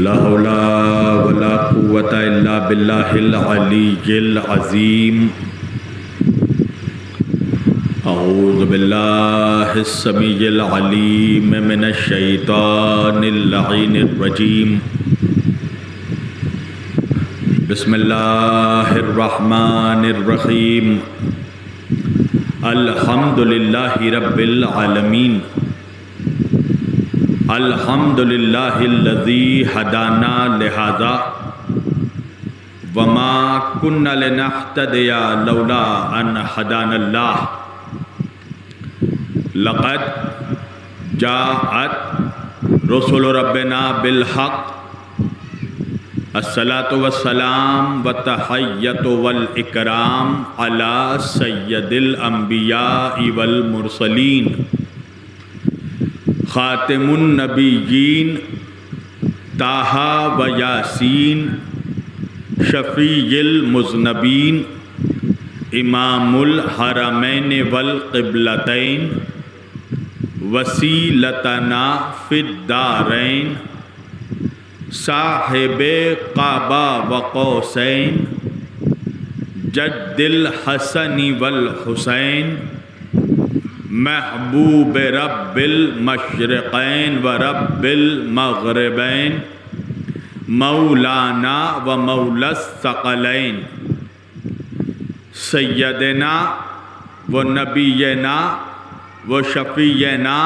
لا حول ولا قوة الا باللہ العلی العظیم اعوذ باللہ السمیع العلیم من الشیطان اللعین الرجیم بسم اللہ الرحمن الرحیم الحمد للہ رب العالمین الحمد للہ الذی ہدانا لہذا وما كنا لنہتدی لولا ان ہدانا اللہ لقد جاءت رسل ربنا بالحق الصلاة والسلام والتحیۃ والاکرام علی سید الانبیاء والمرسلین خاتم النبیین طٰہٰ و یاسین شفیع المذنبین امام الحرمین والقبلتین وسیلتنا فی الدارین صاحب قبا و قوسین جد الحسن والحسین محبوب رب المشرقین و رب المغربین مولانا و مولا الثقلین سیدنا و نبینا و شفیعنا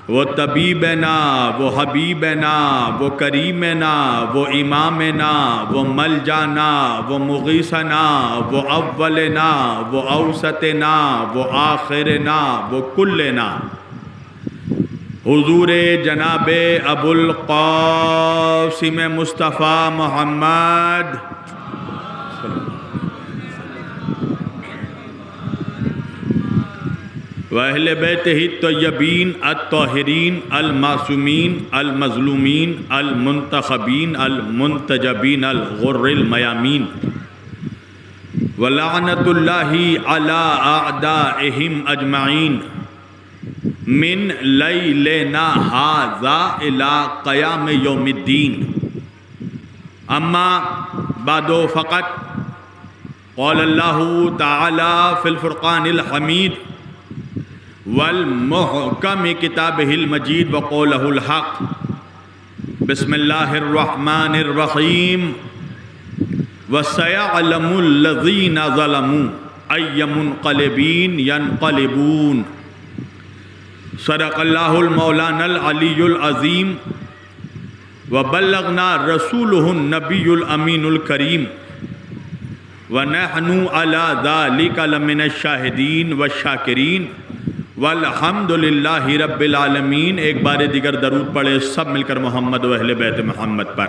و طبیبنا و حبیبنا و کریمنا و امامنا و ملجانا و مغیثنا و اولنا و اوسطنا و آخرنا و کلنا حضور جناب ابو القاسم مصطفیٰ محمد وَأَهْلِ بَيْتِهِ الطَّيِّبِينَ الطَّاهِرِينَ الْمَعْصُومِينَ الْمَظْلُومِينَ الْمُنْتَخَبِينَ الْمُنْتَجَبِينَ الْغُرِّ الْمَيَامِينَ وَلَعْنَةُ اللَّهِ عَلَىٰ أَعْدَائِهِمْ أَجْمَعِينَ مِنْ لَيْلِنَا هَٰذَا إِلَىٰ قِيَامِ يَوْمِ الدِّينِ أَمَّا بَعْدُ فَقَدْ قَالَ اللَّهُ تَعَالَىٰ فِي الْفُرْقَانِ الْحَمِيدِ والمحکم کتابہ المجید وقولہ الحق بسم اللہ الرحمن الرحیم وسیعلم الذین ظلموا ای منقلبین ینقلبون صدق اللہ المولانا العلی العظیم وبلغنا رسولہ النبی الامین الکریم ونحن علی ذلک لمن الشاہدین والشاکرین والحمد للہ رب العالمین۔ ایک بار دیگر درود پڑھے سب مل کر محمد و اہل بیت محمد پر۔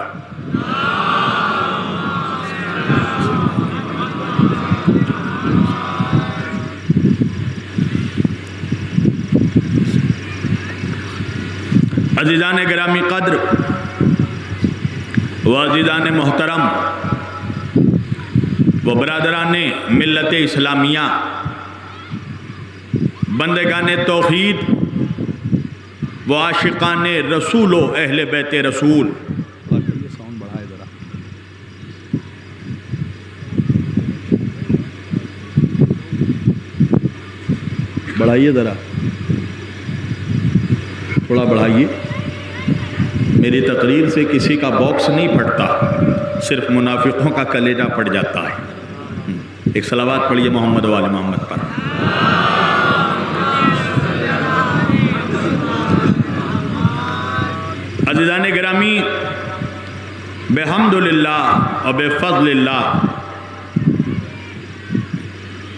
عزیزان گرامی قدر و عزیزان محترم و برادران ملت اسلامیہ، بندگان توحید و عاشقان رسول و اہل بیت رسول، بڑھائیے ذرا، تھوڑا بڑھائیے۔ میری تقریر سے کسی کا باکس نہیں پھٹتا، صرف منافقوں کا کلیجہ پھٹ جاتا ہے۔ ایک صلوات پڑھیے محمد و آل محمد پر۔ عزیزان گرامی، بحمدللہ و بفضل اللہ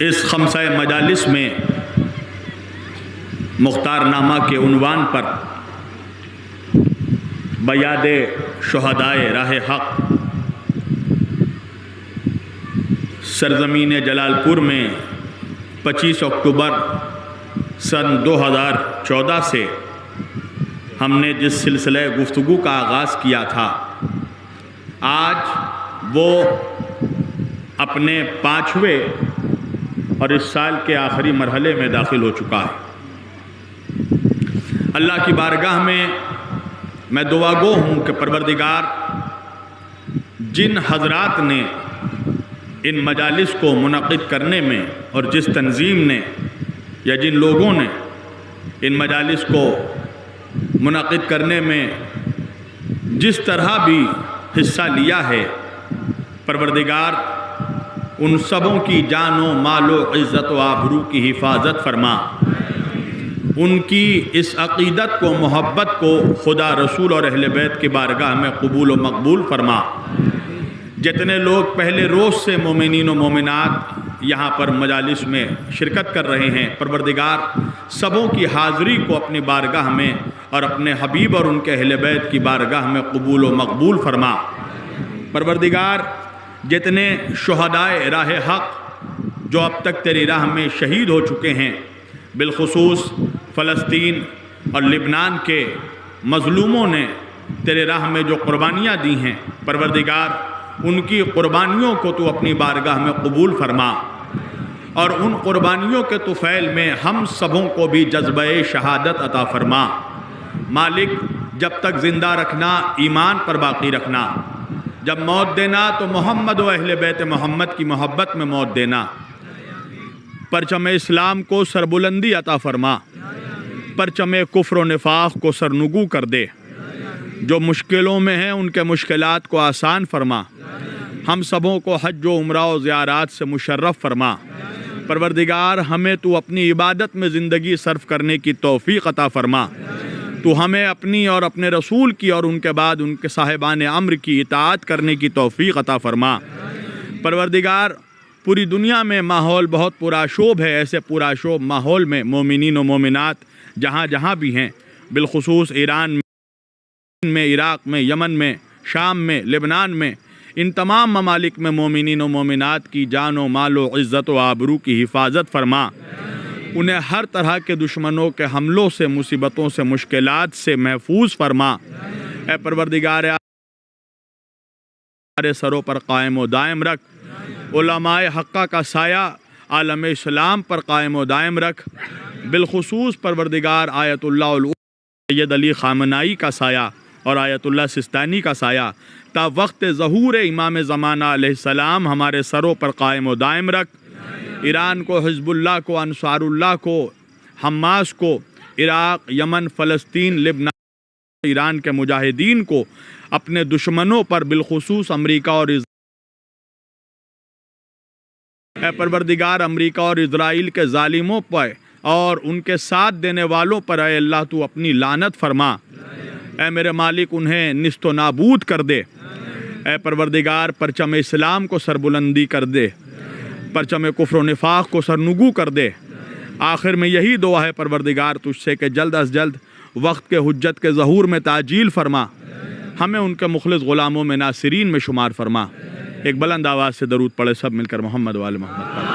اس خمسہ مجالس میں مختار نامہ کے عنوان پر بیاد شہدائے راہ حق سرزمین جلال پور میں 25 اکتوبر سن 2014 سے ہم نے جس سلسلہ گفتگو کا آغاز کیا تھا، آج وہ اپنے 5ویں اور اس سال کے آخری مرحلے میں داخل ہو چکا ہے۔ اللہ کی بارگاہ میں میں دعا گو ہوں کہ پروردگار جن حضرات نے ان مجالس کو منعقد کرنے میں اور جس تنظیم نے یا جن لوگوں نے ان مجالس کو منعقد کرنے میں جس طرح بھی حصہ لیا ہے، پروردگار ان سبوں کی جان و مال و عزت و آبرو کی حفاظت فرما، ان کی اس عقیدت کو، محبت کو خدا، رسول اور اہل بیت کی بارگاہ میں قبول و مقبول فرما۔ جتنے لوگ پہلے روز سے مومنین و مومنات یہاں پر مجالس میں شرکت کر رہے ہیں، پروردگار سبوں کی حاضری کو اپنی بارگاہ میں اور اپنے حبیب اور ان کے اہل بیت کی بارگاہ میں قبول و مقبول فرما۔ پروردگار جتنے شہدائے راہ حق جو اب تک تیری راہ میں شہید ہو چکے ہیں، بالخصوص فلسطین اور لبنان کے مظلوموں نے تیرے راہ میں جو قربانیاں دی ہیں، پروردگار ان کی قربانیوں کو تو اپنی بارگاہ میں قبول فرما، اور ان قربانیوں کے طفیل میں ہم سبوں کو بھی جذبہ شہادت عطا فرما۔ مالک جب تک زندہ رکھنا، ایمان پر باقی رکھنا، جب موت دینا تو محمد و اہل بیت محمد کی محبت میں موت دینا۔ پرچم اسلام کو سربلندی عطا فرما، پرچم کفر و نفاق کو سرنگو کر دے، جو مشکلوں میں ہیں ان کے مشکلات کو آسان فرما، ہم سبوں کو حج و عمرہ و زیارات سے مشرف فرما۔ پروردگار ہمیں تو اپنی عبادت میں زندگی صرف کرنے کی توفیق عطا فرما، تو ہمیں اپنی اور اپنے رسول کی اور ان کے بعد ان کے صاحبان امر کی اطاعت کرنے کی توفیق عطا فرما۔ پروردگار پوری دنیا میں ماحول بہت پرآشوب ہے، ایسے پرآشوب ماحول میں مومنین و مومنات جہاں جہاں بھی ہیں، بالخصوص ایران میں، عراق میں، یمن میں، شام میں، لبنان میں، ان تمام ممالک میں مومنین و مومنات کی جان و مال و عزت و آبرو کی حفاظت فرما، انہیں ہر طرح کے دشمنوں کے حملوں سے، مصیبتوں سے، مشکلات سے محفوظ فرما۔ اے پروردگار ہمارے سروں پر قائم و دائم رکھ، علماء حقہ کا سایہ عالم اسلام پر قائم و دائم رکھ، بالخصوص پروردگار آیت اللہ سید علی خامنائی کا سایہ اور آیت اللہ سستانی کا سایہ تا وقت ظہور امام زمانہ علیہ السلام ہمارے سروں پر قائم و دائم رکھ۔ ایران کو، حزب اللہ کو، انصار اللہ کو، حماس کو، عراق، یمن، فلسطین، لبنان، ایران کے مجاہدین کو، اپنے دشمنوں پر بالخصوص امریکہ اور اے پروردگار امریکہ اور اسرائیل کے ظالموں پر اور ان کے ساتھ دینے والوں پر اے اللہ تو اپنی لعنت فرما۔ اے میرے مالک انہیں نیست و نابود کر دے۔ اے پروردگار پرچم اسلام کو سربلندی کر دے، پرچم کفر و نفاق کو سرنگو کر دے۔ آخر میں یہی دعا ہے پروردگار تجھ سے کہ جلد از جلد وقت کے حجت کے ظہور میں تعجیل فرما، ہمیں ان کے مخلص غلاموں میں ناصرین میں شمار فرما۔ ایک بلند آواز سے درود پڑھے سب مل کر محمد و آل محمد پر۔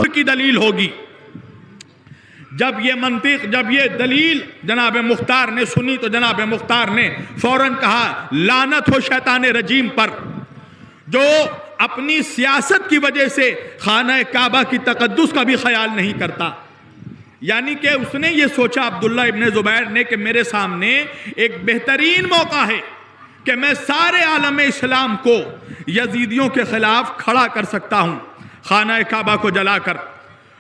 کی دلیل ہوگی۔ جب یہ دلیل جناب مختار نے سنی تو جناب مختار نے فوراً کہا لعنت ہو شیطان رجیم پر جو اپنی سیاست کی وجہ سے خانہ کعبہ کی تقدس کا بھی خیال نہیں کرتا۔ یعنی کہ اس نے یہ سوچا عبداللہ ابن زبیر نے کہ میرے سامنے ایک بہترین موقع ہے کہ میں سارے عالم اسلام کو یزیدیوں کے خلاف کھڑا کر سکتا ہوں خانہ کعبہ کو جلا کر۔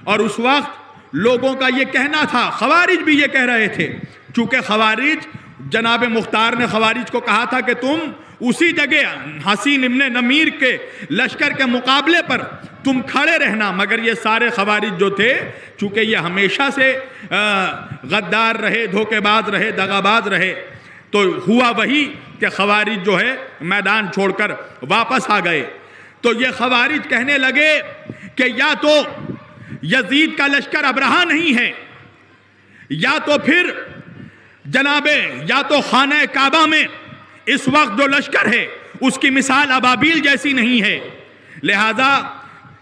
اور اس وقت لوگوں کا یہ کہنا تھا، خوارج بھی یہ کہہ رہے تھے، چونکہ خوارج جناب مختار نے خوارج کو کہا تھا کہ تم اسی جگہ حسین ابن نمیر کے لشکر کے مقابلے پر تم کھڑے رہنا، مگر یہ سارے خوارج جو تھے چونکہ یہ ہمیشہ سے غدار رہے، دھوکے باز رہے، دغاباز رہے، تو ہوا وہی کہ خوارج جو ہے میدان چھوڑ کر واپس آ گئے۔ تو یہ خوارج کہنے لگے کہ یا تو یزید کا لشکر ابرہہ نہیں ہے، یا تو پھر یا تو خانہ کعبہ میں اس وقت جو لشکر ہے اس کی مثال ابابیل جیسی نہیں ہے۔ لہذا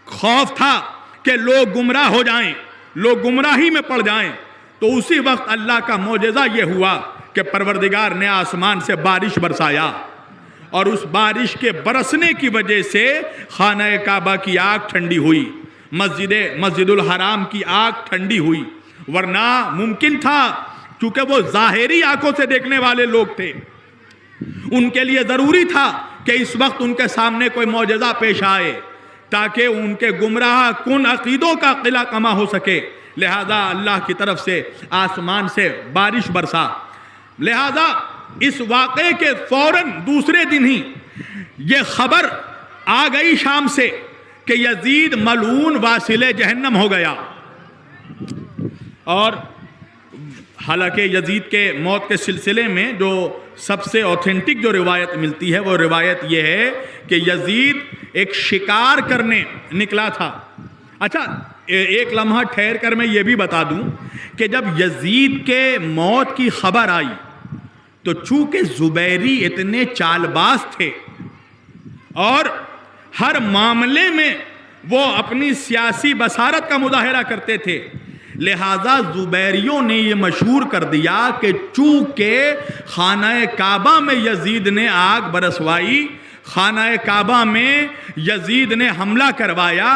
خوف تھا کہ لوگ گمراہ ہو جائیں، لوگ گمراہی میں پڑ جائیں۔ تو اسی وقت اللہ کا معجزہ یہ ہوا کہ پروردگار نے آسمان سے بارش برسایا، اور اس بارش کے برسنے کی وجہ سے خانہ کعبہ کی آگ ٹھنڈی ہوئی، مسجد الحرام کی آگ ٹھنڈی ہوئی۔ ورنہ ممکن تھا، چونکہ وہ ظاہری آنکھوں سے دیکھنے والے لوگ تھے، ان کے لیے ضروری تھا کہ اس وقت ان کے سامنے کوئی معجزہ پیش آئے تاکہ ان کے گمراہ کن عقیدوں کا قلع کما ہو سکے۔ لہذا اللہ کی طرف سے آسمان سے بارش برسا۔ لہذا اس واقعے کے فوراً دوسرے دن ہی یہ خبر آ گئی شام سے کہ یزید ملعون واصل جہنم ہو گیا۔ اور حالانکہ یزید کے موت کے سلسلے میں جو سب سے اوتھینٹک جو روایت ملتی ہے وہ روایت یہ ہے کہ یزید ایک شکار کرنے نکلا تھا۔ اچھا ایک لمحہ ٹھہر کر میں یہ بھی بتا دوں کہ جب یزید کے موت کی خبر آئی تو چونکہ زبیری اتنے چال باز تھے اور ہر معاملے میں وہ اپنی سیاسی بصارت کا مظاہرہ کرتے تھے، لہذا زبیریوں نے یہ مشہور کر دیا کہ چونکہ خانہ کعبہ میں یزید نے آگ برسوائی، خانہ کعبہ میں یزید نے حملہ کروایا،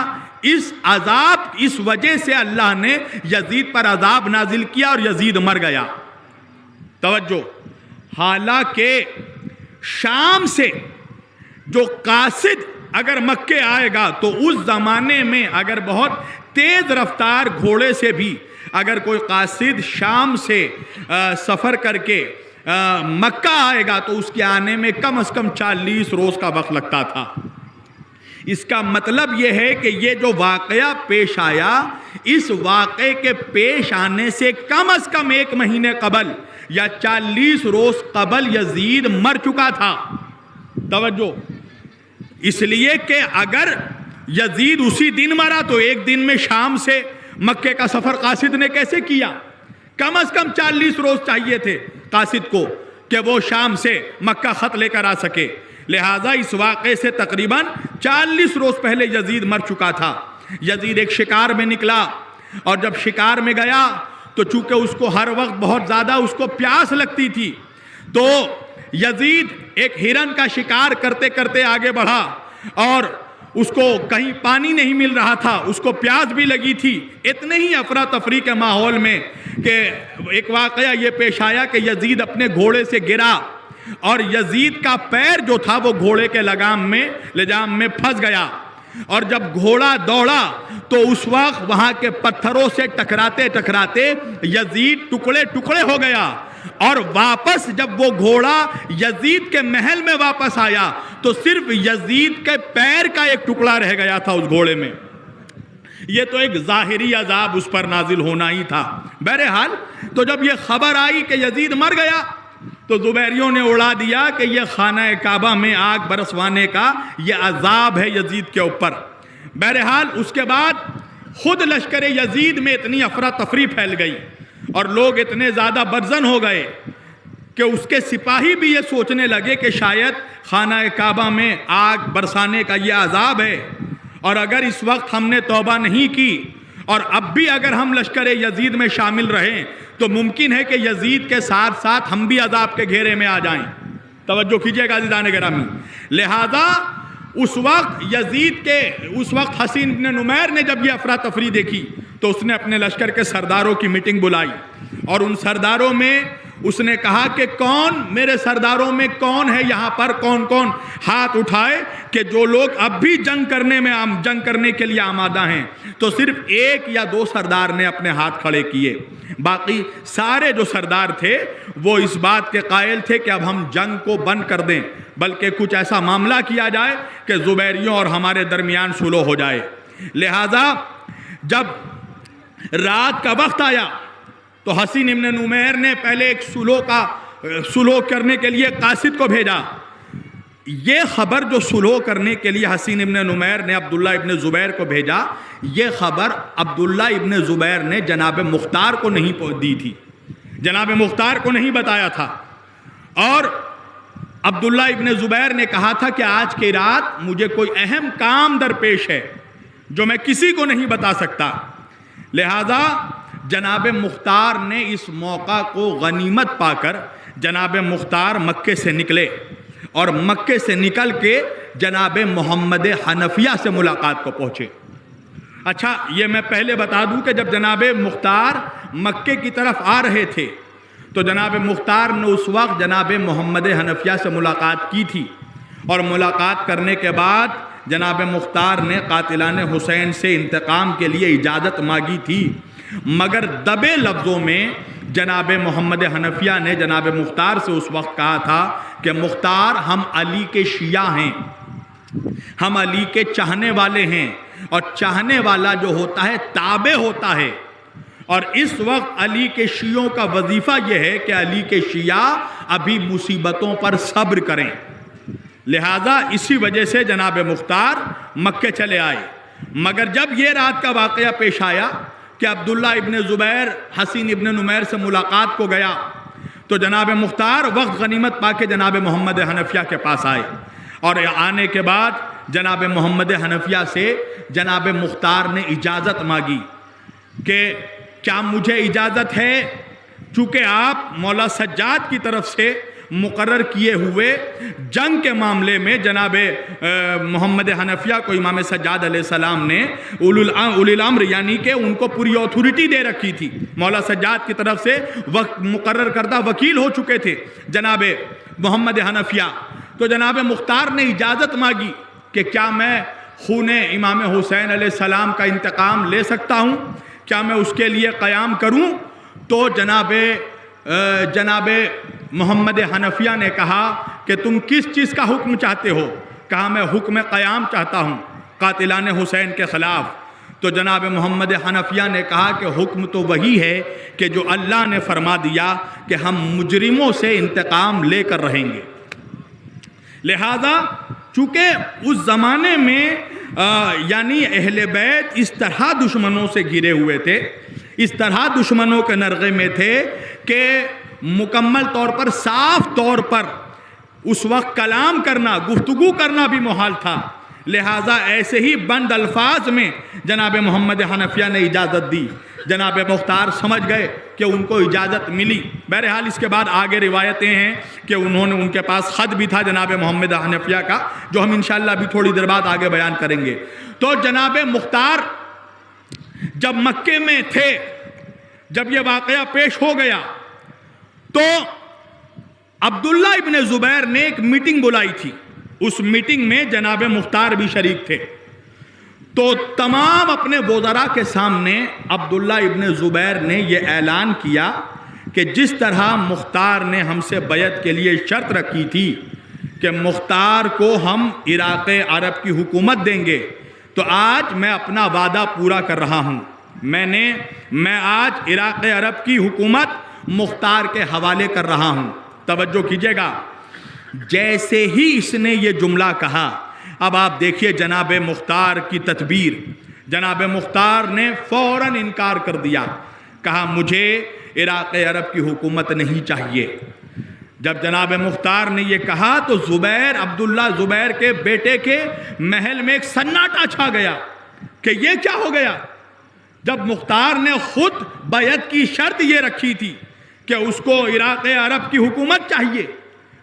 اس وجہ سے اللہ نے یزید پر عذاب نازل کیا اور یزید مر گیا۔ توجہ، حالانکہ شام سے جو قاصد اگر مکے آئے گا تو اس زمانے میں اگر بہت تیز رفتار گھوڑے سے بھی اگر کوئی قاصد شام سے سفر کر کے مکہ آئے گا تو اس کے آنے میں کم از کم 40 روز کا وقت لگتا تھا۔ اس کا مطلب یہ ہے کہ یہ جو واقعہ پیش آیا، اس واقعے کے پیش آنے سے کم از کم 1 مہینے قبل یا 40 روز قبل یزید مر چکا تھا۔ توجہ، اس لیے کہ اگر یزید اسی دن مرا تو ایک دن میں شام سے مکے کا سفر قاصد نے کیسے کیا؟ کم از کم 40 روز چاہیے تھے قاصد کو کہ وہ شام سے مکہ خط لے کر آ سکے۔ لہٰذا اس واقعے سے تقریباً 40 روز پہلے یزید مر چکا تھا۔ یزید ایک شکار میں نکلا، اور جب شکار میں گیا تو چونکہ اس کو ہر وقت بہت زیادہ اس کو پیاس لگتی تھی، تو یزید ایک ہرن کا شکار کرتے کرتے آگے بڑھا، اور اس کو کہیں پانی نہیں مل رہا تھا، اس کو پیاس بھی لگی تھی۔ اتنے ہی افراتفری کے ماحول میں کہ ایک واقعہ یہ پیش آیا کہ یزید اپنے گھوڑے سے گرا، اور یزید کا پیر جو تھا وہ گھوڑے کے لجام میں پھنس گیا، اور جب گھوڑا دوڑا تو اس وقت وہاں کے پتھروں سے ٹکراتے ٹکراتے یزید ٹکڑے ٹکڑے ہو گیا، اور واپس جب وہ گھوڑا یزید کے محل میں واپس آیا تو صرف یزید کے پیر کا ایک ٹکڑا رہ گیا تھا اس گھوڑے میں۔ یہ تو ایک ظاہری عذاب اس پر نازل ہونا ہی تھا۔ بہرحال تو جب یہ خبر آئی کہ یزید مر گیا تو زبیریوں نے اڑا دیا کہ یہ خانہ کعبہ میں آگ برسوانے کا یہ عذاب ہے یزید کے اوپر۔ بہرحال اس کے بعد خود لشکر یزید میں اتنی افراتفری پھیل گئی اور لوگ اتنے زیادہ بدظن ہو گئے کہ اس کے سپاہی بھی یہ سوچنے لگے کہ شاید خانہ کعبہ میں آگ برسانے کا یہ عذاب ہے، اور اگر اس وقت ہم نے توبہ نہیں کی اور اب بھی اگر ہم لشکر یزید میں شامل رہیں تو ممکن ہے کہ یزید کے ساتھ ساتھ ہم بھی عذاب کے گھیرے میں آ جائیں. توجہ کیجئے گا عزیزان گرامی. لہذا اس وقت حسین بن نمیر نے جب یہ افراتفری دیکھی تو اس نے اپنے لشکر کے سرداروں کی میٹنگ بلائی اور ان سرداروں میں اس نے کہا کہ میرے سرداروں میں کون ہے یہاں پر، کون ہاتھ اٹھائے کہ جو لوگ اب بھی جنگ کرنے کے لیے آمادہ ہیں. تو صرف 1 یا 2 سردار نے اپنے ہاتھ کھڑے کیے. باقی سارے جو سردار تھے وہ اس بات کے قائل تھے کہ اب ہم جنگ کو بند کر دیں، بلکہ کچھ ایسا معاملہ کیا جائے کہ زبیریوں اور ہمارے درمیان صلح ہو جائے. لہذا جب رات کا وقت آیا تو حسین ابن نمیر نے پہلے ایک صلح کرنے کے لیے قاصد کو بھیجا. یہ خبر جو صلح کرنے کے لیے حسین ابن نمیر نے عبداللہ ابن زبیر کو بھیجا، یہ خبر عبداللہ ابن زبیر نے جناب مختار کو نہیں دی تھی، جناب مختار کو نہیں بتایا تھا. اور عبداللہ ابن زبیر نے کہا تھا کہ آج کی رات مجھے کوئی اہم کام درپیش ہے جو میں کسی کو نہیں بتا سکتا. لہذا جناب مختار نے اس موقع کو غنیمت پا کر جناب مختار مکے سے نکلے اور مکے سے نکل کے جناب محمد حنفیہ سے ملاقات کو پہنچے. اچھا، یہ میں پہلے بتا دوں کہ جب جناب مختار مکے کی طرف آ رہے تھے تو جناب مختار نے اس وقت جناب محمد حنفیہ سے ملاقات کی تھی اور ملاقات کرنے کے بعد جناب مختار نے قاتلان حسین سے انتقام کے لیے اجازت مانگی تھی، مگر دبے لفظوں میں جناب محمد حنفیہ نے جناب مختار سے اس وقت کہا تھا کہ مختار، ہم علی کے شیعہ ہیں، ہم علی کے چاہنے والے ہیں، اور چاہنے والا جو ہوتا ہے تابع ہوتا ہے. اور اس وقت علی کے شیعوں کا وظیفہ یہ ہے کہ علی کے شیعہ ابھی مصیبتوں پر صبر کریں. لہذا اسی وجہ سے جناب مختار مکے چلے آئے. مگر جب یہ رات کا واقعہ پیش آیا کہ عبداللہ ابن زبیر حسین ابن نمیر سے ملاقات کو گیا تو جناب مختار وقت غنیمت پا کے جناب محمد حنفیہ کے پاس آئے، اور آنے کے بعد جناب محمد حنفیہ سے جناب مختار نے اجازت مانگی کہ کیا مجھے اجازت ہے، چونکہ آپ مولا سجاد کی طرف سے مقرر کیے ہوئے جنگ کے معاملے میں جناب محمد حنفیہ کو امام سجاد علیہ السلام نے اولی الامر یعنی کہ ان کو پوری اتھارٹی دے رکھی تھی، مولا سجاد کی طرف سے وقت مقرر کردہ وکیل ہو چکے تھے جناب محمد حنفیہ. تو جناب مختار نے اجازت مانگی کہ کیا میں خون امام حسین علیہ السلام کا انتقام لے سکتا ہوں، کیا میں اس کے لیے قیام کروں؟ تو جناب محمد حنفیہ نے کہا کہ تم کس چیز کا حکم چاہتے ہو؟ کہا میں حکم قیام چاہتا ہوں قاتلان حسین کے خلاف. تو جناب محمد حنفیہ نے کہا کہ حکم تو وہی ہے کہ جو اللہ نے فرما دیا کہ ہم مجرموں سے انتقام لے کر رہیں گے. لہذا چونکہ اس زمانے میں یعنی اہل بیت اس طرح دشمنوں سے گھرے ہوئے تھے، اس طرح دشمنوں کے نرغے میں تھے کہ مکمل طور پر صاف طور پر اس وقت کلام کرنا، گفتگو کرنا بھی محال تھا. لہٰذا ایسے ہی بند الفاظ میں جناب محمد حنفیہ نے اجازت دی. جناب مختار سمجھ گئے کہ ان کو اجازت ملی. بہرحال اس کے بعد آگے روایتیں ہیں کہ انہوں نے ان کے پاس خط بھی تھا جناب محمد حنفیہ کا، جو ہم انشاءاللہ ابھی تھوڑی دیر بعد آگے بیان کریں گے. تو جناب مختار جب مکے میں تھے، جب یہ واقعہ پیش ہو گیا تو عبداللہ ابن زبیر نے ایک میٹنگ بلائی تھی. اس میٹنگ میں جناب مختار بھی شریک تھے. تو تمام اپنے وزراء کے سامنے عبداللہ ابن زبیر نے یہ اعلان کیا کہ جس طرح مختار نے ہم سے بیعت کے لیے شرط رکھی تھی کہ مختار کو ہم عراق عرب کی حکومت دیں گے، تو آج میں اپنا وعدہ پورا کر رہا ہوں. میں آج عراق عرب کی حکومت مختار کے حوالے کر رہا ہوں. توجہ کیجئے گا، جیسے ہی اس نے یہ جملہ کہا، اب آپ دیکھیے جناب مختار کی تدبیر. جناب مختار نے فوراً انکار کر دیا، کہا مجھے عراق عرب کی حکومت نہیں چاہیے. جب جناب مختار نے یہ کہا تو عبداللہ زبیر کے بیٹے کے محل میں ایک سناٹا چھا گیا کہ یہ کیا ہو گیا. جب مختار نے خود بیعت کی شرط یہ رکھی تھی کہ اس کو عراق عرب کی حکومت چاہیے،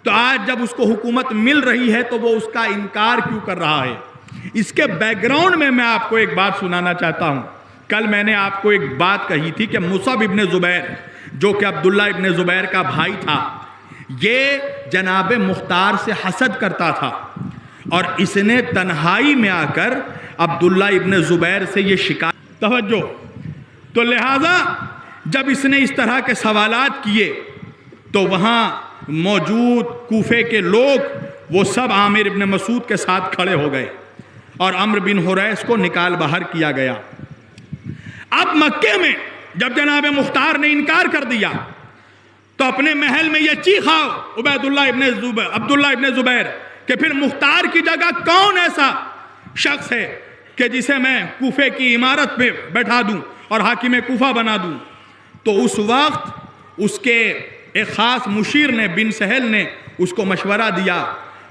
تو آج جب اس کو حکومت مل رہی ہے تو وہ اس کا انکار کیوں کر رہا ہے؟ اس کے بیک گراؤنڈ میں آپ کو ایک بات سنانا چاہتا ہوں۔ کل میں نے آپ کو ایک بات کہی تھی کہ مصعب ابن زبیر جو کہ عبداللہ ابن زبیر کا بھائی تھا، یہ جناب مختار سے حسد کرتا تھا، اور اس نے تنہائی میں آ کر عبداللہ ابن زبیر سے یہ شکایت، توجہ، تو لہٰذا جب اس نے اس طرح کے سوالات کیے تو وہاں موجود کوفے کے لوگ وہ سب عامر ابن مسعود کے ساتھ کھڑے ہو گئے اور عمرو بن حریث کو نکال باہر کیا گیا۔ اب مکے میں جب جناب مختار نے انکار کر دیا تو اپنے محل میں یہ چیخا عبداللہ ابن زبیر کہ پھر مختار کی جگہ کون ایسا شخص ہے کہ جسے میں کوفے کی عمارت پہ بیٹھا دوں اور حاکم کوفہ بنا دوں؟ تو اس وقت اس کے ایک خاص مشیر نے، بن سہل نے اس کو مشورہ دیا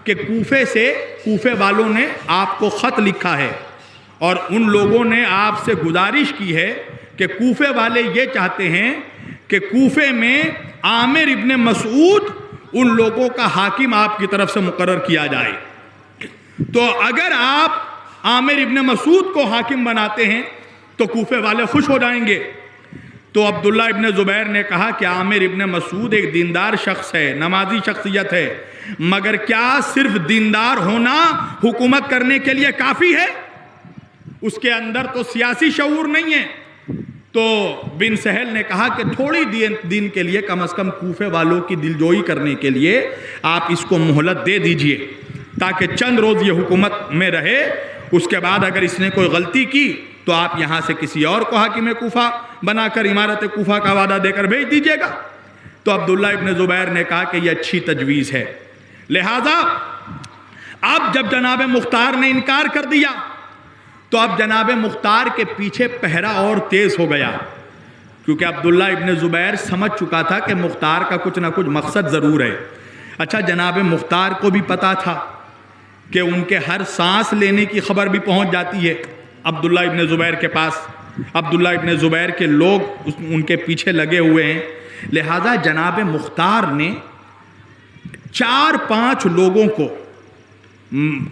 کہ کوفے والوں نے آپ کو خط لکھا ہے اور ان لوگوں نے آپ سے گزارش کی ہے کہ کوفے والے یہ چاہتے ہیں کہ کوفے میں عامر ابن مسعود ان لوگوں کا حاکم آپ کی طرف سے مقرر کیا جائے، تو اگر آپ عامر ابن مسعود کو حاکم بناتے ہیں تو کوفے والے خوش ہو جائیں گے۔ تو عبداللہ ابن زبیر نے کہا کہ عامر ابن مسعود ایک دیندار شخص ہے، نمازی شخصیت ہے، مگر کیا صرف دیندار ہونا حکومت کرنے کے لیے کافی ہے؟ اس کے اندر تو سیاسی شعور نہیں ہے۔ تو بن سہل نے کہا کہ تھوڑی دن کے لیے کم از کم کوفے والوں کی دلجوئی کرنے کے لیے آپ اس کو مہلت دے دیجئے تاکہ چند روز یہ حکومت میں رہے، اس کے بعد اگر اس نے کوئی غلطی کی تو آپ یہاں سے کسی اور کو حاکم کوفہ بنا کر عمارت کوفہ کا وعدہ دے کر بھیج دیجیے گا۔ تو عبداللہ ابن زبیر نے کہا کہ یہ اچھی تجویز ہے۔ لہٰذا اب جب جناب مختار نے انکار کر دیا تو اب جناب مختار کے پیچھے پہرا اور تیز ہو گیا، کیونکہ عبداللہ ابن زبیر سمجھ چکا تھا کہ مختار کا کچھ نہ کچھ مقصد ضرور ہے۔ اچھا، جناب مختار کو بھی پتا تھا کہ ان کے ہر سانس لینے کی خبر بھی پہنچ جاتی ہے عبداللہ ابن زبیر کے پاس، عبداللہ ابن زبیر کے لوگ ان کے پیچھے لگے ہوئے ہیں۔ لہٰذا جناب مختار نے 4-5 لوگوں کو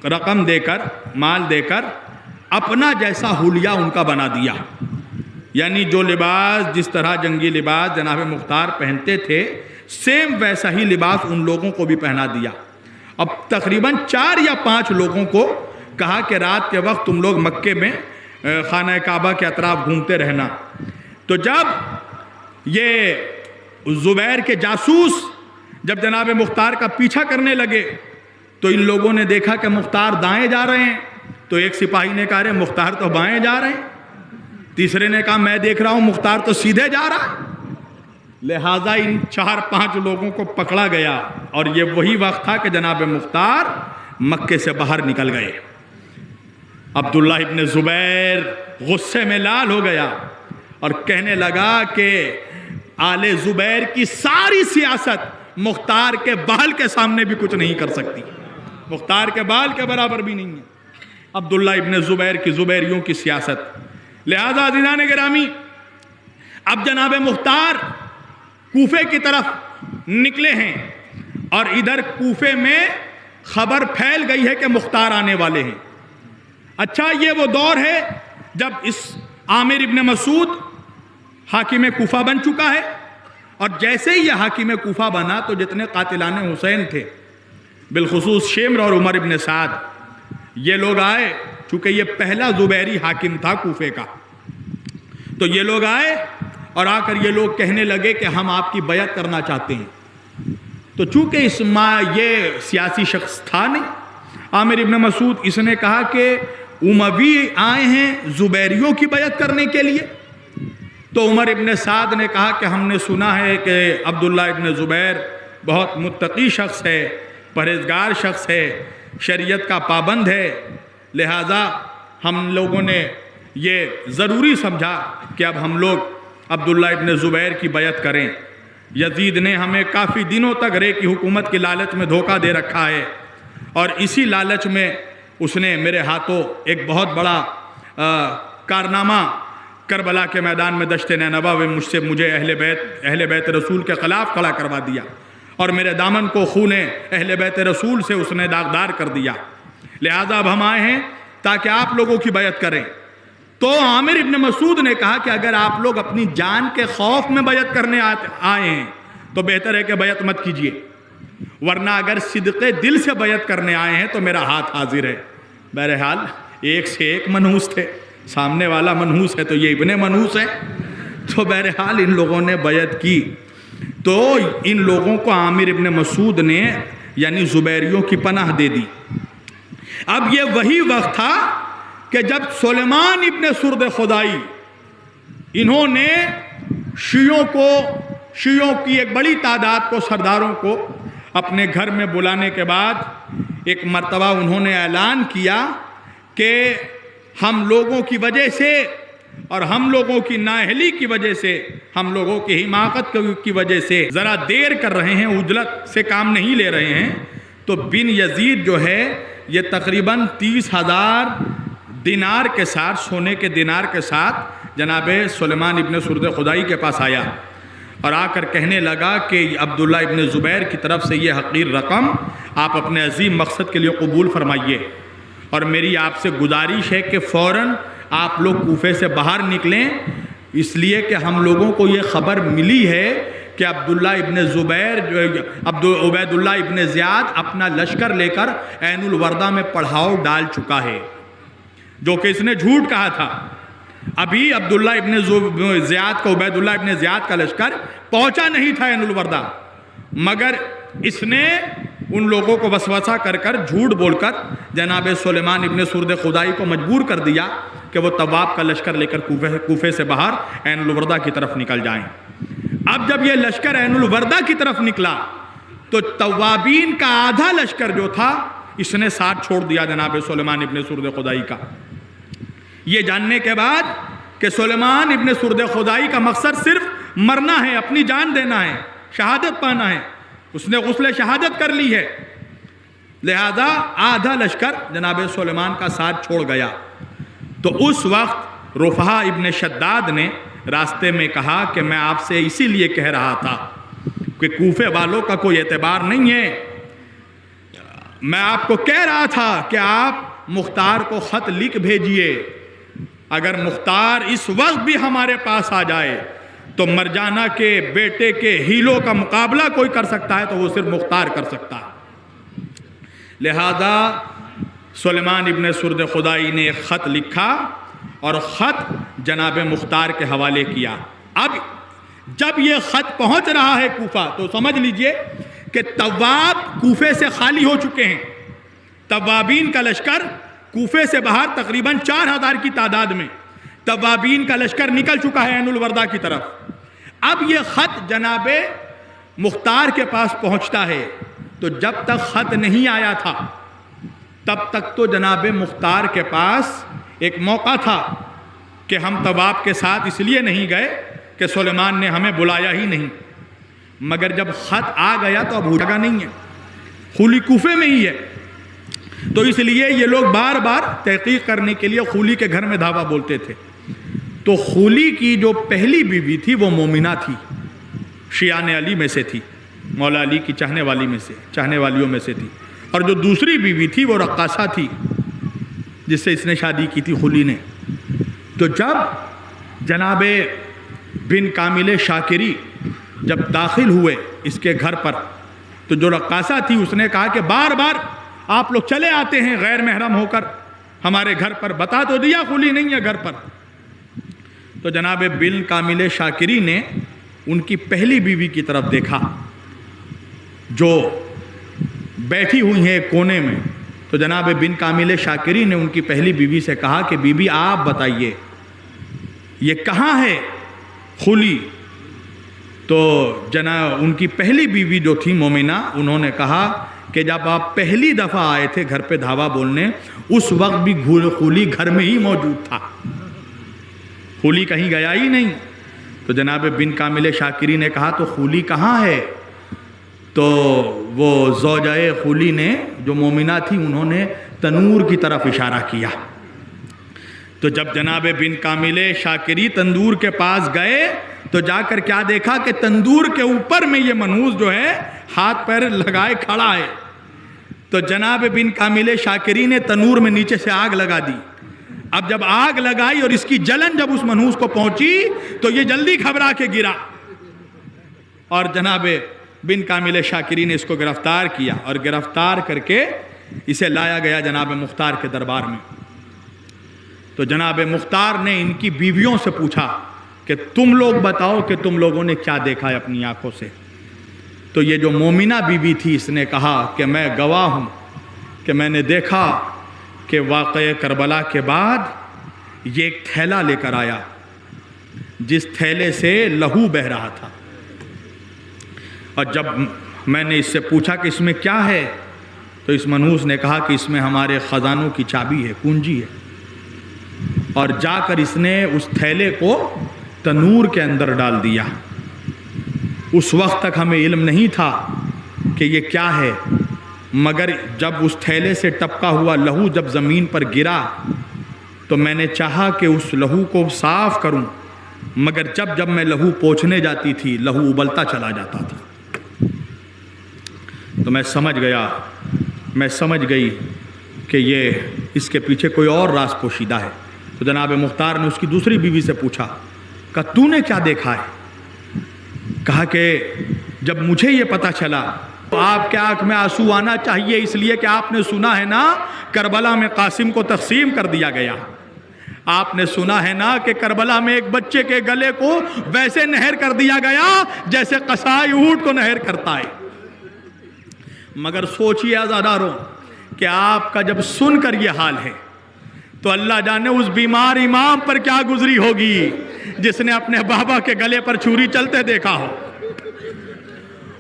رقم دے کر، مال دے کر اپنا جیسا حلیہ ان کا بنا دیا، یعنی جو لباس، جس طرح جنگی لباس جناب مختار پہنتے تھے، سیم ویسا ہی لباس ان لوگوں کو بھی پہنا دیا۔ اب تقریباً 4 یا 5 لوگوں کو کہا کہ رات کے وقت تم لوگ مکے میں خانہ کعبہ کے اطراف گھومتے رہنا۔ تو جب یہ زبیر کے جاسوس جب جناب مختار کا پیچھا کرنے لگے تو ان لوگوں نے دیکھا کہ مختار دائیں جا رہے ہیں، تو ایک سپاہی نے کہا رہے مختار تو بائیں جا رہے ہیں، تیسرے نے کہا میں دیکھ رہا ہوں مختار تو سیدھے جا رہا ہے۔ لہٰذا ان 4-5 لوگوں کو پکڑا گیا، اور یہ وہی وقت تھا کہ جناب مختار مکے سے باہر نکل گئے۔ عبداللہ ابن زبیر غصے میں لال ہو گیا اور کہنے لگا کہ آل زبیر کی ساری سیاست مختار کے بال کے سامنے بھی کچھ نہیں کر سکتی، مختار کے بال کے برابر بھی نہیں ہے عبداللہ ابن زبیر کی، زبیریوں کی سیاست۔ لہذا عزیزان گرامی، اب جناب مختار کوفے کی طرف نکلے ہیں اور ادھر کوفے میں خبر پھیل گئی ہے کہ مختار آنے والے ہیں۔ اچھا، یہ وہ دور ہے جب اس عامر ابن مسعود حاکم کوفہ بن چکا ہے، اور جیسے ہی یہ حاکم کوفہ بنا تو جتنے قاتلان حسین تھے، بالخصوص شمر اور عمر ابن سعد، یہ لوگ آئے، چونکہ یہ پہلا زبیری حاکم تھا کوفے کا، تو یہ لوگ آئے اور آ کر یہ لوگ کہنے لگے کہ ہم آپ کی بیعت کرنا چاہتے ہیں۔ تو چونکہ یہ سیاسی شخص تھا نہیں، عامر ابن مسعود، اس نے کہا کہ اموی آئے ہیں زبیریوں کی بیعت کرنے کے لیے۔ تو عمر ابن سعد نے کہا کہ ہم نے سنا ہے کہ عبداللہ ابن زبیر بہت متقی شخص ہے، پرہیزگار شخص ہے، شریعت کا پابند ہے، لہٰذا ہم لوگوں نے یہ ضروری سمجھا کہ اب ہم لوگ عبداللہ ابن زبیر کی بیعت کریں۔ یزید نے ہمیں کافی دنوں تک رے کی حکومت کی لالچ میں دھوکہ دے رکھا ہے، اور اسی لالچ میں اس نے میرے ہاتھوں ایک بہت بڑا کارنامہ کربلا کے میدان میں دشت نینوا میں مجھے اہل بیت رسول کے خلاف کھڑا کروا دیا، اور میرے دامن کو خون اہل بیت رسول سے اس نے داغدار کر دیا، لہذا اب ہم آئے ہیں تاکہ آپ لوگوں کی بیعت کریں۔ تو عامر ابن مسعود نے کہا کہ اگر آپ لوگ اپنی جان کے خوف میں بیعت کرنے آئے ہیں تو بہتر ہے کہ بیعت مت کیجیے، ورنہ اگر صدق دل سے بیعت کرنے آئے ہیں تو میرا ہاتھ حاضر ہے۔ بہرحال ایک سے ایک منحوس تھے، سامنے والا منحوس ہے تو یہ ابن منحوس ہے، تو بہرحال ان لوگوں نے بیعت کی۔ تو ان لوگوں کو عامر ابن مسعود نے یعنی زبیریوں کی پناہ دے دی۔ اب یہ وہی وقت تھا کہ جب سلیمان ابن سرد خدائی انہوں نے شیعوں کی ایک بڑی تعداد کو، سرداروں کو اپنے گھر میں بلانے کے بعد ایک مرتبہ انہوں نے اعلان کیا کہ ہم لوگوں کی وجہ سے اور ہم لوگوں کی نااہلی کی وجہ سے، ہم لوگوں کی حماقت کی وجہ سے ذرا دیر کر رہے ہیں، عجلت سے کام نہیں لے رہے ہیں۔ تو بن یزید جو ہے یہ تقریباً 30,000 دینار کے ساتھ، سونے کے دینار کے ساتھ جناب سلیمان ابن سرد خدائی کے پاس آیا اور آ کر کہنے لگا کہ عبداللہ ابن زبیر کی طرف سے یہ حقیر رقم آپ اپنے عظیم مقصد کے لیے قبول فرمائیے، اور میری آپ سے گزارش ہے کہ فوراً آپ لوگ کوفے سے باہر نکلیں، اس لیے کہ ہم لوگوں کو یہ خبر ملی ہے کہ عبید اللہ ابن زیاد اپنا لشکر لے کر عین الوردہ میں پڑاؤ ڈال چکا ہے، جو کہ اس نے جھوٹ کہا تھا۔ ابھی عبداللہ ابن زیاد کا، عبید اللہ ابن زیاد کا لشکر پہنچا نہیں تھا عین الوردہ، مگر اس نے ان لوگوں کو وسوسہ کر کر، جھوٹ بول کر جناب سلیمان ابن سرد خدائی کو مجبور کر دیا کہ وہ طواب کا لشکر لے کر کوفے سے باہر عین الوردہ کی طرف نکل جائیں۔ اب جب یہ لشکر عین الوردہ کی طرف نکلا تو طوابین کا آدھا لشکر جو تھا اس نے ساتھ چھوڑ دیا جناب سلیمان ابن سرد خدائی کا، یہ جاننے کے بعد کہ سلیمان ابن سرد خدائی کا مقصد صرف مرنا ہے، اپنی جان دینا ہے، شہادت پانا ہے، اس نے غسل شہادت کر لی ہے، لہذا آدھا لشکر جناب سلیمان کا ساتھ چھوڑ گیا۔ تو اس وقت رفحہ ابن شداد نے راستے میں کہا کہ میں آپ سے اسی لیے کہہ رہا تھا کہ کوفے والوں کا کوئی اعتبار نہیں ہے، میں آپ کو کہہ رہا تھا کہ آپ مختار کو خط لکھ بھیجئے، اگر مختار اس وقت بھی ہمارے پاس آ جائے تو مرجانہ کے بیٹے کے ہیلوں کا مقابلہ کوئی کر سکتا ہے تو وہ صرف مختار کر سکتا ہے۔ لہذا سلیمان ابن سرد خدائی نے ایک خط لکھا اور خط جناب مختار کے حوالے کیا۔ اب جب یہ خط پہنچ رہا ہے کوفہ تو سمجھ لیجئے کہ طواب کوفے سے خالی ہو چکے ہیں، طوابین کا لشکر کوفے سے باہر تقریباً 4,000 کی تعداد میں طوابین کا لشکر نکل چکا ہے عین الوردہ کی طرف۔ اب یہ خط جناب مختار کے پاس پہنچتا ہے، تو جب تک خط نہیں آیا تھا تب تک تو جناب مختار کے پاس ایک موقع تھا کہ ہم طواب کے ساتھ اس لیے نہیں گئے کہ سلیمان نے ہمیں بلایا ہی نہیں، مگر جب خط آ گیا تو اب وہ جگہ نہیں ہے، خولی کوفے میں ہی ہے، تو اس لیے یہ لوگ بار بار تحقیق کرنے کے لیے خولی کے گھر میں دھاوا بولتے تھے۔ تو خولی کی جو پہلی بیوی تھی وہ مومنہ تھی، شیعان علی میں سے تھی، مولا علی کی چاہنے والیوں میں سے تھی، اور جو دوسری بیوی تھی وہ رقاصہ تھی جس سے اس نے شادی کی تھی خولی نے۔ تو جب جناب بن کامل شاکری جب داخل ہوئے اس کے گھر پر تو جو رقاصہ تھی اس نے کہا کہ بار بار آپ لوگ چلے آتے ہیں غیر محرم ہو کر ہمارے گھر پر، بتا تو دیا خولی نہیں ہے گھر پر۔ تو جناب بن کامل شاکری نے ان کی پہلی بیوی کی طرف دیکھا جو بیٹھی ہوئی ہیں کونے میں، تو جناب بن کامل شاکری نے ان کی پہلی بیوی سے کہا کہ بی بی آپ بتائیے یہ کہاں ہے خولی؟ تو جناب ان کی پہلی بیوی جو تھی مومنہ، انہوں نے کہا کہ جب آپ پہلی دفعہ آئے تھے گھر پہ دھاوا بولنے اس وقت بھی خولی گھر میں ہی موجود تھا، خولی کہیں گیا ہی نہیں۔ تو جناب بن کامل شاکری نے کہا تو خولی کہاں ہے؟ تو وہ زوجہ خولی نے جو مومنہ تھی انہوں نے تنور کی طرف اشارہ کیا۔ تو جب جناب بن کامل شاکری تندور کے پاس گئے تو جا کر کیا دیکھا کہ تندور کے اوپر میں یہ منحوس جو ہے ہاتھ پیر لگائے کھڑا ہے. تو جناب بن کامل شاکری نے تنور میں نیچے سے آگ لگا دی. اب جب آگ لگائی اور اس کی جلن جب اس منحوس کو پہنچی تو یہ جلدی گھبرا کے گرا اور جناب بن کامل شاکری نے اس کو گرفتار کیا اور گرفتار کر کے اسے لایا گیا جناب مختار کے دربار میں. تو جناب مختار نے ان کی بیویوں سے پوچھا کہ تم لوگ بتاؤ کہ تم لوگوں نے کیا دیکھا ہے اپنی آنکھوں سے. تو یہ جو مومنہ بیوی تھی اس نے کہا کہ میں گواہ ہوں کہ میں نے دیکھا کہ واقعہ کربلا کے بعد یہ ایک تھیلا لے کر آیا جس تھیلے سے لہو بہہ رہا تھا. اور جب میں نے اس سے پوچھا کہ اس میں کیا ہے تو اس منحوس نے کہا کہ اس میں ہمارے خزانوں کی چابی ہے، کنجی ہے. اور جا کر اس نے اس تھیلے کو تنور کے اندر ڈال دیا. اس وقت تک ہمیں علم نہیں تھا کہ یہ کیا ہے، مگر جب اس تھیلے سے ٹپکا ہوا لہو جب زمین پر گرا تو میں نے چاہا کہ اس لہو کو صاف کروں، مگر جب میں لہو پوچھنے جاتی تھی لہو ابلتا چلا جاتا تھا. تو میں سمجھ گئی کہ یہ اس کے پیچھے کوئی اور راز پوشیدہ ہے. تو جناب مختار نے اس کی دوسری بیوی سے پوچھا کہ تو نے کیا دیکھا ہے؟ کہا کہ جب مجھے یہ پتہ چلا تو آپ کے آنکھ میں آنسو آنا چاہیے، اس لیے کہ آپ نے سنا ہے نا کربلا میں قاسم کو تقسیم کر دیا گیا. آپ نے سنا ہے نا کہ کربلا میں ایک بچے کے گلے کو ویسے نہر کر دیا گیا جیسے قصائی اونٹ کو نہر کرتا ہے. مگر سوچئے عزاداروں کہ آپ کا جب سن کر یہ حال ہے تو اللہ جانے اس بیمار امام پر کیا گزری ہوگی جس نے اپنے بابا کے گلے پر چھری چلتے دیکھا ہو.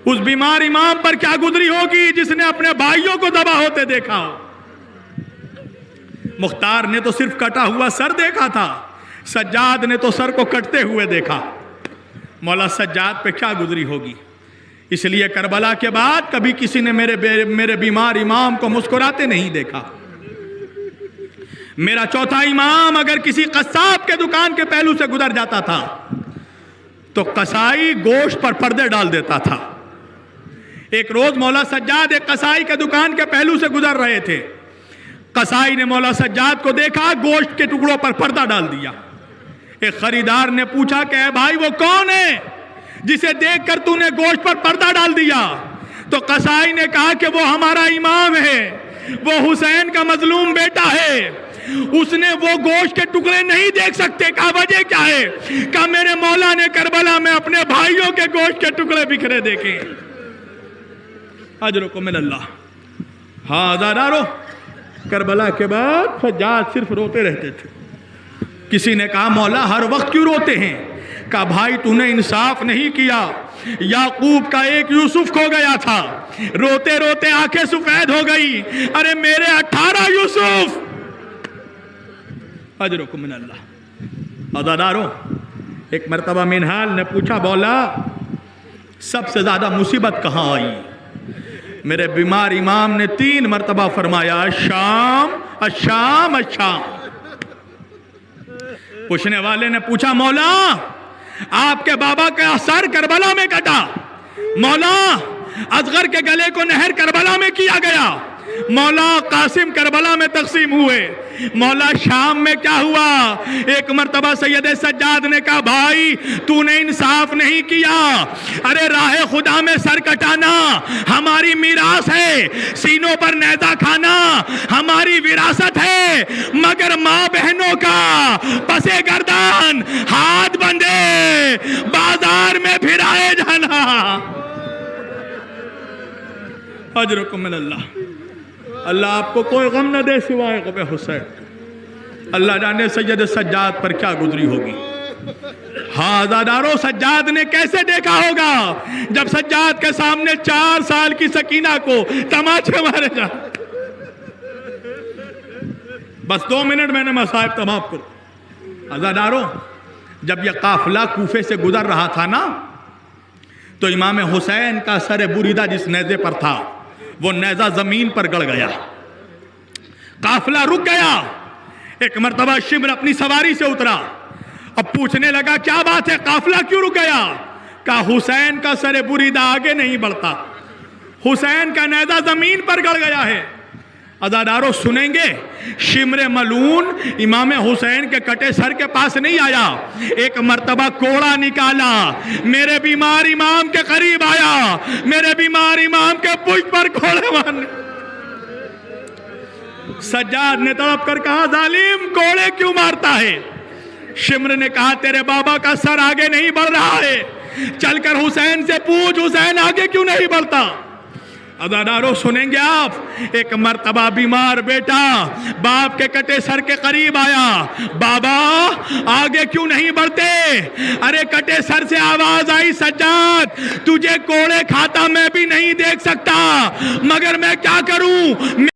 اس بیمار امام پر کیا گزری ہوگی جس نے اپنے بھائیوں کو ذبح ہوتے دیکھا ہو. مختار نے تو صرف کٹا ہوا سر دیکھا تھا، سجاد نے تو سر کو کٹتے ہوئے دیکھا. مولا سجاد پہ کیا گزری ہوگی. اس لیے کربلا کے بعد کبھی کسی نے میرے بیمار امام کو مسکراتے نہیں دیکھا. میرا چوتھا امام اگر کسی قصاب کے دکان کے پہلو سے گزر جاتا تھا تو قصائی گوشت پر پردے ڈال دیتا تھا. ایک روز مولا سجاد ایک قصائی کے دکان کے پہلو سے گزر رہے تھے. قصائی نے مولا سجاد کو دیکھا، گوشت کے ٹکڑوں پر پردہ ڈال دیا. ایک خریدار نے پوچھا کہ اے بھائی وہ کون ہے جسے دیکھ کر تو نے گوشت پر پردہ ڈال دیا؟ تو قصائی نے کہا کہ وہ ہمارا امام ہے، وہ حسین کا مظلوم بیٹا ہے، اس نے وہ گوشت کے ٹکڑے نہیں دیکھ سکتے. کہا وجہ کیا ہے؟ کہا میرے مولا نے کربلا میں اپنے بھائیوں کے گوشت کے ٹکڑے بکھرے دیکھے. اجرکم من اللہ. ہاں عزادارو، کربلا کے بعد سجاد صرف روتے رہتے تھے. کسی نے کہا مولا ہر وقت کیوں روتے ہیں؟ کہا بھائی تو نے انصاف نہیں کیا. یعقوب کا ایک یوسف کھو گیا تھا، روتے روتے آنکھیں سفید ہو گئی. ارے میرے 18 یوسف. اجرکم من اللہ. عزادارو، ایک مرتبہ منہال نے پوچھا مولا سب سے زیادہ مصیبت کہاں آئی؟ میرے بیمار امام نے 3 مرتبہ فرمایا الشام الشام الشام. پوچھنے والے نے پوچھا مولا آپ کے بابا کا سر کربلا میں کٹا، مولا اصغر کے گلے کو نہر کربلا میں کیا گیا، مولا قاسم کربلا میں تقسیم ہوئے، مولا شام میں کیا ہوا؟ ایک مرتبہ سید سجاد نے کہا بھائی تو نے انصاف نہیں کیا. ارے راہ خدا میں سر کٹانا ہماری میراث ہے، سینوں پر نیزہ کھانا ہماری وراثت ہے، مگر ماں بہنوں کا پسے گردان ہاتھ بندھے بازار میں پھرائے جانا. اجرکم من اللہ. اللہ آپ کو کوئی غم نہ دے سوائے غم حسین. اللہ جانے سید سجاد پر کیا گزری ہوگی. ہاں عزادارو، سجاد نے کیسے دیکھا ہوگا جب سجاد کے سامنے 4 سال کی سکینہ کو تماچے مارے جا. بس 2 منٹ میں نے مصائب تمام کرو. عزادارو، جب یہ قافلہ کوفے سے گزر رہا تھا نا تو امام حسین کا سر بریدہ جس نیزے پر تھا وہ نیزہ زمین پر گڑ گیا. قافلہ رک گیا. ایک مرتبہ شمر اپنی سواری سے اترا، اب پوچھنے لگا کیا بات ہے، قافلہ کیوں رک گیا؟ کہا حسین کا سر بریدہ آگے نہیں بڑھتا، حسین کا نیزہ زمین پر گڑ گیا ہے۔ عزادارو سنیں گے، شمر ملعون امام حسین کے کٹے سر کے پاس نہیں آیا، ایک مرتبہ کوڑا نکالا، میرے بیمار امام کے قریب آیا، میرے بیمار امام کے پشت پر کوڑے مارنے۔ سجاد نے تڑپ کر کہا ظالم کوڑے کیوں مارتا ہے؟ شمر نے کہا تیرے بابا کا سر آگے نہیں بڑھ رہا ہے، چل کر حسین سے پوچھ حسین آگے کیوں نہیں بڑھتا۔ عزادارو سنیں گے آپ، ایک مرتبہ بیمار بیٹا باپ کے کٹے سر کے قریب آیا، بابا آگے کیوں نہیں بڑھتے؟ ارے کٹے سر سے آواز آئی سجاد تجھے کوڑے کھاتا میں بھی نہیں دیکھ سکتا، مگر میں کیا کروں،